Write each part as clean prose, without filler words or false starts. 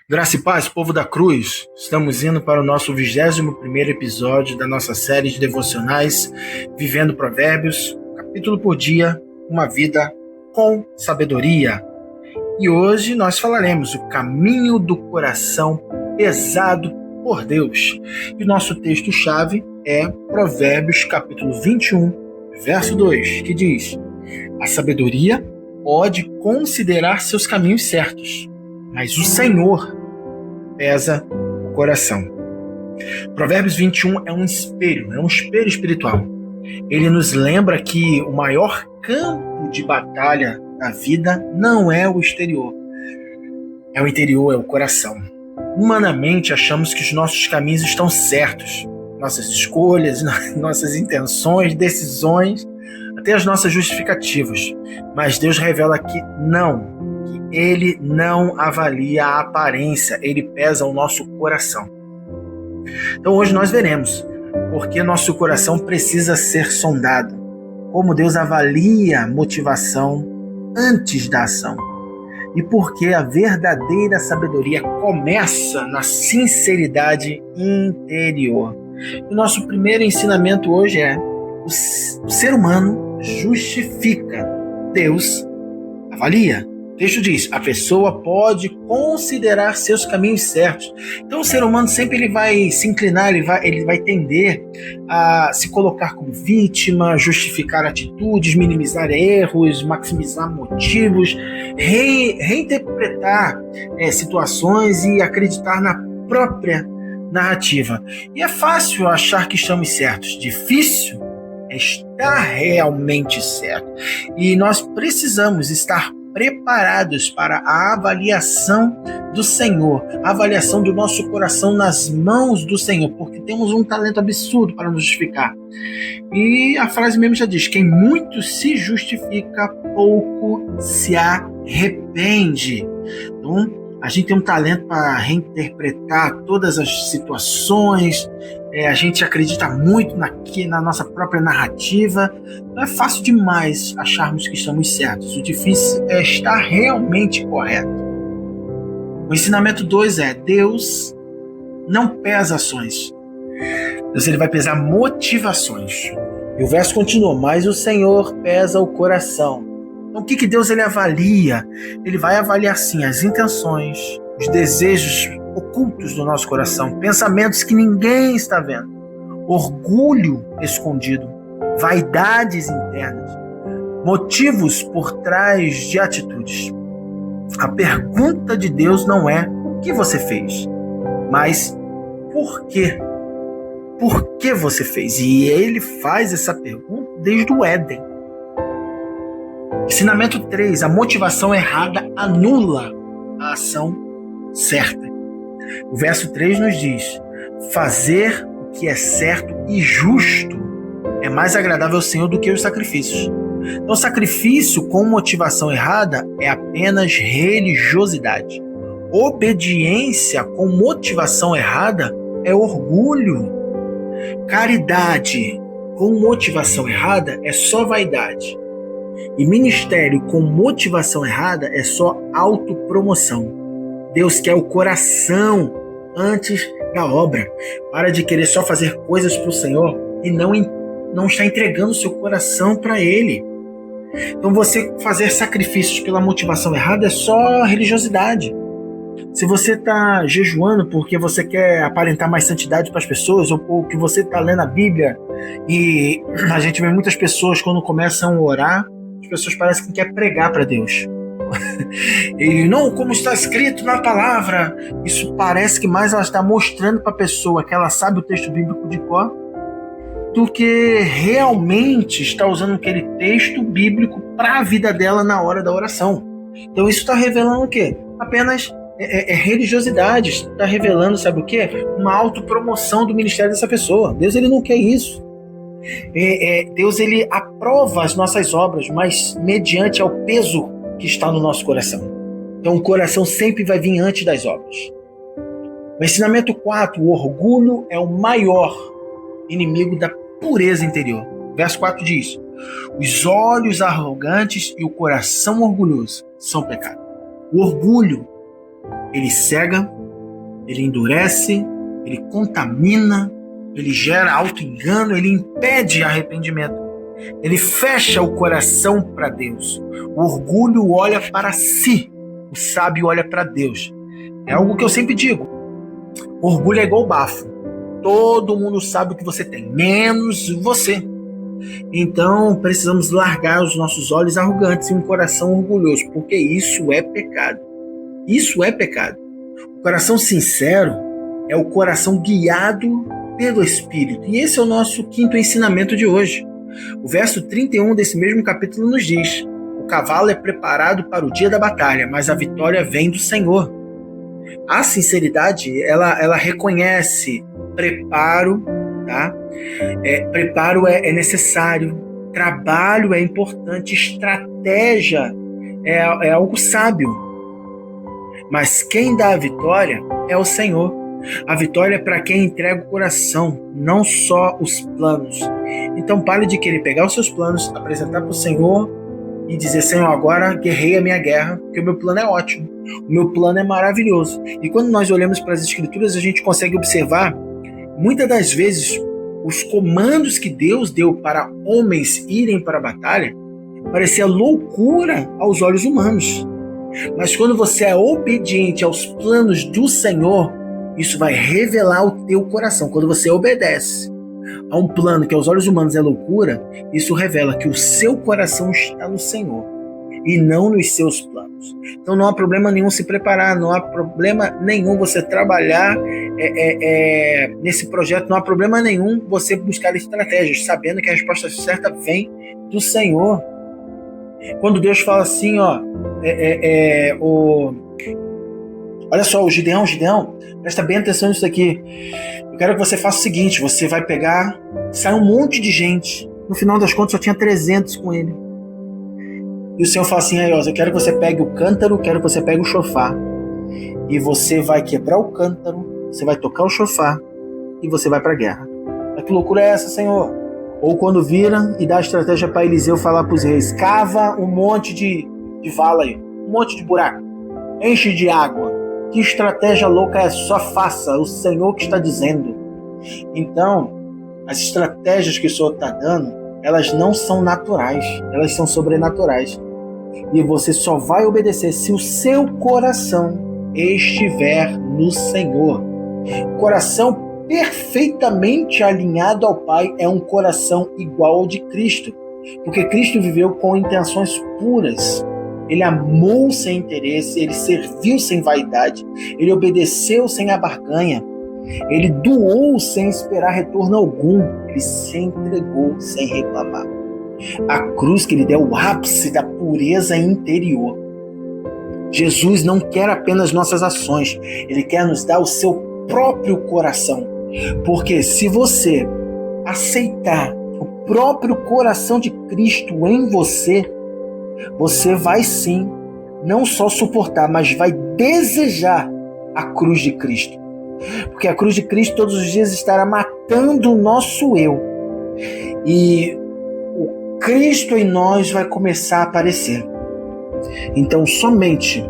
Graça e paz, povo da cruz. Estamos indo para o nosso 21º episódio da nossa série de devocionais Vivendo Provérbios, capítulo por dia, uma vida com sabedoria. E hoje nós falaremos o caminho do coração pesado por Deus. E o nosso texto-chave é Provérbios capítulo 21, verso 2, que diz: a sabedoria pode considerar seus caminhos certos, mas o Senhor pesa o coração. Provérbios 21 é um espelho espiritual. Ele nos lembra que o maior campo de batalha da vida não é o exterior, é o interior, é o coração. Humanamente achamos que os nossos caminhos estão certos, nossas escolhas, nossas intenções, decisões, até as nossas justificativas. Mas Deus revela que não, que Ele não avalia a aparência, Ele pesa o nosso coração. Então hoje nós veremos porque nosso coração precisa ser sondado, como Deus avalia a motivação antes da ação, e porque a verdadeira sabedoria começa na sinceridade interior. O nosso primeiro ensinamento hoje é: o ser humano justifica, Deus avalia. O texto diz: a pessoa pode considerar seus caminhos certos. Então o ser humano sempre ele vai se inclinar, ele vai tender a se colocar como vítima, justificar atitudes, minimizar erros, maximizar motivos, reinterpretar situações e acreditar na própria narrativa. E é fácil achar que estamos certos, difícil é estar realmente certo. E nós precisamos estar preparados para a avaliação do Senhor, a avaliação do nosso coração nas mãos do Senhor, porque temos um talento absurdo para nos justificar. E a frase mesmo já diz: quem muito se justifica, pouco se arrepende. Então, a gente tem um talento para reinterpretar todas as situações, a gente acredita muito na nossa própria narrativa. Não é fácil demais acharmos que estamos certos. O difícil é estar realmente correto. O ensinamento 2 é: Deus não pesa ações. Deus ele vai pesar motivações. E o verso continua: mas o Senhor pesa o coração. Então o que Deus ele avalia? Ele vai avaliar sim as intenções, os desejos ocultos do nosso coração, pensamentos que ninguém está vendo, orgulho escondido, vaidades internas, motivos por trás de atitudes. A pergunta de Deus não é o que você fez, mas por quê? Por que você fez? E ele faz essa pergunta desde o Éden. Ensinamento 3: a motivação errada anula a ação certa. O verso 3 nos diz: fazer o que é certo e justo é mais agradável ao Senhor do que os sacrifícios. Então, sacrifício com motivação errada é apenas religiosidade. Obediência com motivação errada é orgulho. Caridade com motivação errada é só vaidade. E ministério com motivação errada é só autopromoção. Deus quer o coração antes da obra. Para de querer só fazer coisas para o Senhor e não está entregando o seu coração para Ele. Então você fazer sacrifícios pela motivação errada é só religiosidade. Se você está jejuando porque você quer aparentar mais santidade para as pessoas, ou que você está lendo a Bíblia, e a gente vê muitas pessoas quando começam a orar, as pessoas parecem que querem pregar para Deus. E não, como está escrito na palavra, isso parece que mais ela está mostrando para a pessoa que ela sabe o texto bíblico de cor, do que realmente está usando aquele texto bíblico para a vida dela na hora da oração. Então isso está revelando o quê? Apenas religiosidade. Está revelando, sabe o quê? Uma autopromoção do ministério dessa pessoa. Deus ele não quer isso. Deus ele aprova as nossas obras, mas mediante ao peso que está no nosso coração. Então o coração sempre vai vir antes das obras. O ensinamento 4: o orgulho é o maior inimigo da pureza interior. Verso 4 diz: os olhos arrogantes e o coração orgulhoso são pecado. O orgulho, ele cega, ele endurece, ele contamina, ele gera auto-engano, ele impede arrependimento. Ele fecha o coração para Deus. O orgulho olha para si, o sábio olha para Deus. É algo que eu sempre digo. Orgulho é igual bafo. Todo mundo sabe o que você tem, menos você. Então precisamos largar os nossos olhos arrogantes e um coração orgulhoso, porque isso é pecado. Isso é pecado. O coração sincero é o coração guiado pelo Espírito. E esse é o nosso quinto ensinamento de hoje. O verso 31 desse mesmo capítulo nos diz: o cavalo é preparado para o dia da batalha, mas a vitória vem do Senhor. A sinceridade, ela reconhece preparo, tá? Preparo é necessário, trabalho é importante, estratégia é algo sábio. Mas quem dá a vitória é o Senhor. A vitória é para quem entrega o coração, não só os planos. Então pare de querer pegar os seus planos, apresentar para o Senhor e dizer: Senhor, agora guerrei a minha guerra, porque o meu plano é ótimo, o meu plano é maravilhoso. E quando nós olhamos para as Escrituras, a gente consegue observar, muitas das vezes, os comandos que Deus deu para homens irem para a batalha parecia loucura aos olhos humanos. Mas quando você é obediente aos planos do Senhor, isso vai revelar o teu coração. Quando você obedece a um plano que aos olhos humanos é loucura, isso revela que o seu coração está no Senhor e não nos seus planos. Então não há problema nenhum se preparar, não há problema nenhum você trabalhar nesse projeto, não há problema nenhum você buscar estratégias, sabendo que a resposta certa vem do Senhor. Quando Deus fala assim, olha só, o Gideão, presta bem atenção nisso aqui. Eu quero que você faça o seguinte: você vai pegar, sai um monte de gente. No final das contas só tinha 300 com ele. E o Senhor fala assim: eu quero que você pegue o cântaro, quero que você pegue o chofar. E você vai quebrar o cântaro, você vai tocar o chofar e você vai para a guerra. Mas que loucura é essa, Senhor? Ou quando vira e dá a estratégia para Eliseu falar para os reis: cava um monte de vala aí, um monte de buraco, enche de água. Que estratégia louca é? Só faça, o Senhor que está dizendo. Então, as estratégias que o Senhor está dando, elas não são naturais, elas são sobrenaturais. E você só vai obedecer se o seu coração estiver no Senhor. Coração perfeitamente alinhado ao Pai é um coração igual ao de Cristo, porque Cristo viveu com intenções puras. Ele amou sem interesse, ele serviu sem vaidade, ele obedeceu sem abarganha, ele doou sem esperar retorno algum, ele se entregou sem reclamar. A cruz que ele deu é o ápice da pureza interior. Jesus não quer apenas nossas ações, ele quer nos dar o seu próprio coração. Porque se você aceitar o próprio coração de Cristo em você, você vai sim, não só suportar, mas vai desejar a cruz de Cristo. Porque a cruz de Cristo todos os dias estará matando o nosso eu. E o Cristo em nós vai começar a aparecer. Então somente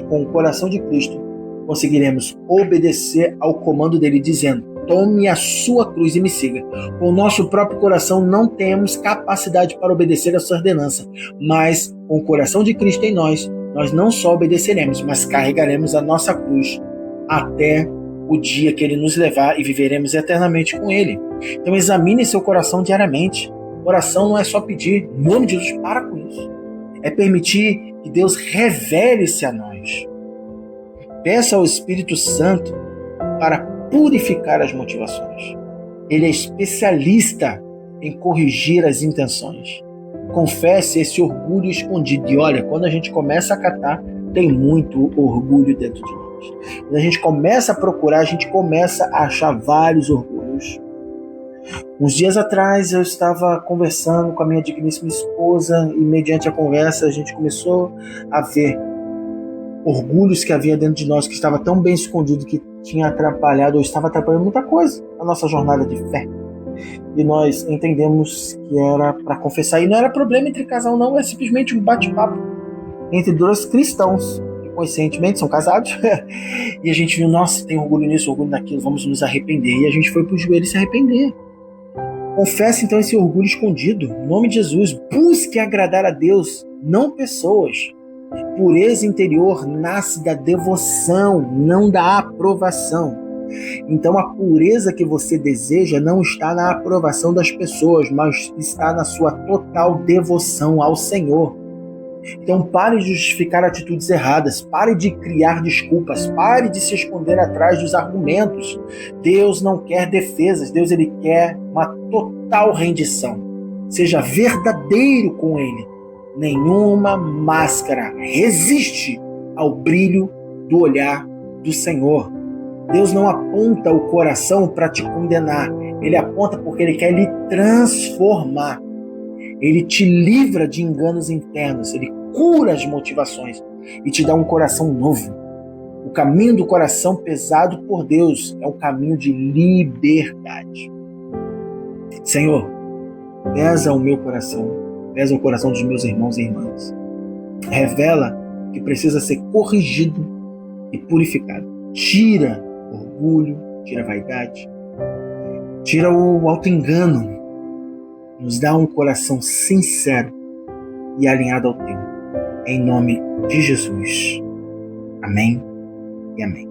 com o coração de Cristo conseguiremos obedecer ao comando dele, dizendo: tome a sua cruz e me siga. Com o nosso próprio coração não temos capacidade para obedecer a sua ordenança, mas com o coração de Cristo em nós não só obedeceremos, mas carregaremos a nossa cruz até o dia que ele nos levar e viveremos eternamente com ele. Então examine seu coração diariamente. Oração não é só pedir, em nome de Jesus, para com isso. É permitir que Deus revele-se a nós. Peça ao Espírito Santo para purificar as motivações. Ele é especialista em corrigir as intenções. Confesse esse orgulho escondido. E olha, quando a gente começa a catar, tem muito orgulho dentro de nós. Quando a gente começa a procurar, a gente começa a achar vários orgulhos. Uns dias atrás eu estava conversando com a minha digníssima esposa e mediante a conversa a gente começou a ver orgulhos que havia dentro de nós, que estava tão bem escondido, que tinha atrapalhado ou estava atrapalhando muita coisa na nossa jornada de fé. E nós entendemos que era para confessar. E não era problema entre casal não, é simplesmente um bate-papo entre dois cristãos que conscientemente, são casados, e a gente viu, nossa, tem orgulho nisso, orgulho naquilo, vamos nos arrepender. E a gente foi para o joelho se arrepender. Confesse então esse orgulho escondido, em nome de Jesus. Busque agradar a Deus, não pessoas. Pureza interior nasce da devoção, não da aprovação. Então a pureza que você deseja não está na aprovação das pessoas, mas está na sua total devoção ao Senhor. Então pare de justificar atitudes erradas, pare de criar desculpas, pare de se esconder atrás dos argumentos. Deus não quer defesas, Deus ele quer uma total rendição. Seja verdadeiro com Ele. Nenhuma máscara resiste ao brilho do olhar do Senhor. Deus não aponta o coração para te condenar, Ele aponta porque Ele quer lhe transformar. Ele te livra de enganos internos, Ele cura as motivações e te dá um coração novo. O caminho do coração pesado por Deus é o caminho de liberdade. Senhor, pesa o meu coração, pesa o coração dos meus irmãos e irmãs. Revela que precisa ser corrigido e purificado. Tira o orgulho, tira a vaidade, tira o auto-engano. Nos dá um coração sincero e alinhado ao teu. Em nome de Jesus. Amém e amém.